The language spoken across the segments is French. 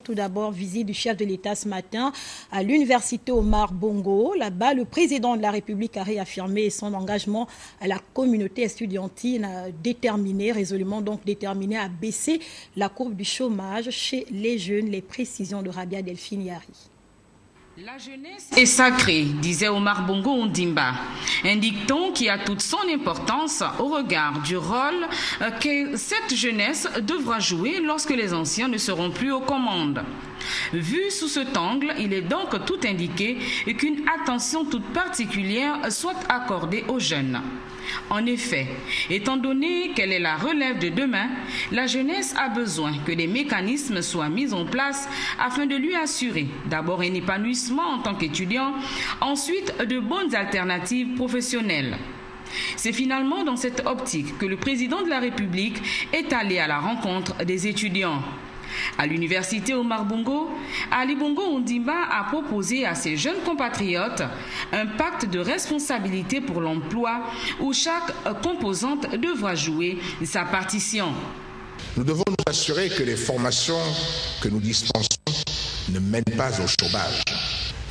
Tout d'abord, visite du chef de l'État ce matin à l'université Omar Bongo. Là-bas, le président de la République a réaffirmé son engagement à la communauté estudiantine résolument déterminée à baisser la courbe du chômage chez les jeunes. Les précisions de Rabia Delphine Yari. La jeunesse est sacrée, disait Omar Bongo Ondimba, un dicton qui a toute son importance au regard du rôle que cette jeunesse devra jouer lorsque les anciens ne seront plus aux commandes. Vu sous cet angle, il est donc tout indiqué qu'une attention toute particulière soit accordée aux jeunes. En effet, étant donné qu'elle est la relève de demain, la jeunesse a besoin que des mécanismes soient mis en place afin de lui assurer d'abord un épanouissement en tant qu'étudiant, ensuite de bonnes alternatives professionnelles. C'est finalement dans cette optique que le président de la République est allé à la rencontre des étudiants. À l'université Omar Bongo, Ali Bongo Ondimba a proposé à ses jeunes compatriotes un pacte de responsabilité pour l'emploi où chaque composante devra jouer sa partition. Nous devons nous assurer que les formations que nous dispensons ne mènent pas au chômage.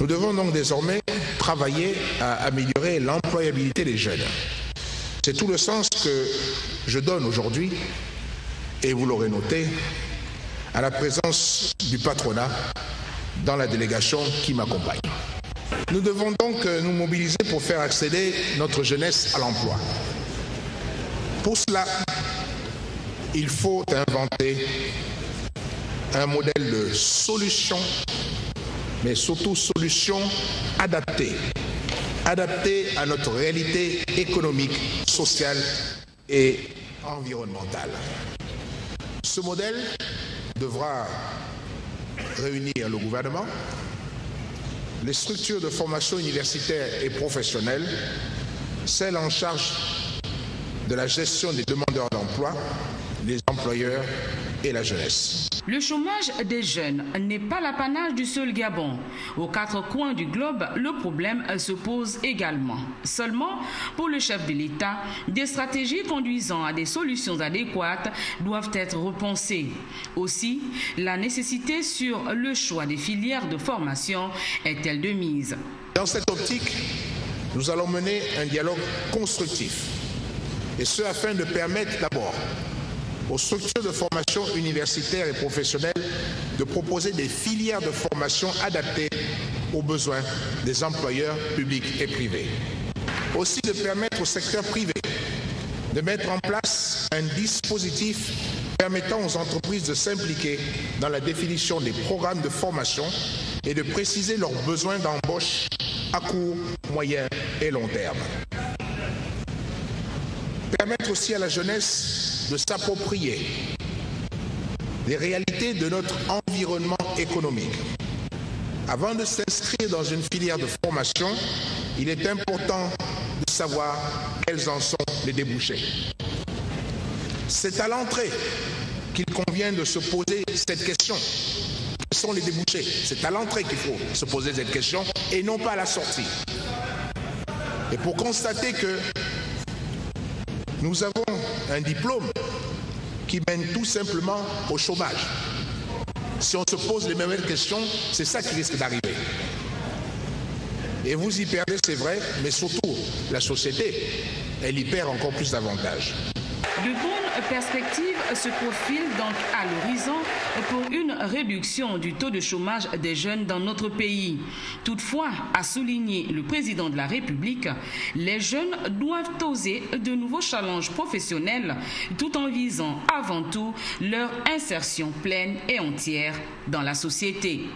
Nous devons donc désormais travailler à améliorer l'employabilité des jeunes. C'est tout le sens que je donne aujourd'hui, et vous l'aurez noté, à la présence du patronat dans la délégation qui m'accompagne. Nous devons donc nous mobiliser pour faire accéder notre jeunesse à l'emploi. Pour cela, il faut inventer un modèle de solution, mais surtout solution adaptée à notre réalité économique, sociale et environnementale. Ce modèle devra réunir le gouvernement, les structures de formation universitaire et professionnelle, celles en charge de la gestion des demandeurs d'emploi, les employeurs et la jeunesse. Le chômage des jeunes n'est pas l'apanage du seul Gabon. Aux quatre coins du globe, le problème se pose également. Seulement, pour le chef de l'État, des stratégies conduisant à des solutions adéquates doivent être repensées. Aussi, la nécessité sur le choix des filières de formation est-elle de mise. Dans cette optique, nous allons mener un dialogue constructif, et ce afin de permettre d'abord aux structures de formation universitaire et professionnelle de proposer des filières de formation adaptées aux besoins des employeurs publics et privés. Aussi de permettre au secteur privé de mettre en place un dispositif permettant aux entreprises de s'impliquer dans la définition des programmes de formation et de préciser leurs besoins d'embauche à court, moyen et long terme. Permettre aussi à la jeunesse de s'approprier les réalités de notre environnement économique. Avant de s'inscrire dans une filière de formation, il est important de savoir quels en sont les débouchés. C'est à l'entrée qu'il convient de se poser cette question. Quels sont les débouchés? C'est à l'entrée qu'il faut se poser cette question et non pas à la sortie. Et pour constater que nous avons un diplôme qui mène tout simplement au chômage. Si on se pose les mêmes questions, c'est ça qui risque d'arriver. Et vous y perdez, c'est vrai, mais surtout, la société, elle y perd encore plus d'avantages. De bonnes perspectives se profilent donc à l'horizon pour une réduction du taux de chômage des jeunes dans notre pays. Toutefois, a souligné le président de la République, les jeunes doivent oser de nouveaux challenges professionnels tout en visant avant tout leur insertion pleine et entière dans la société.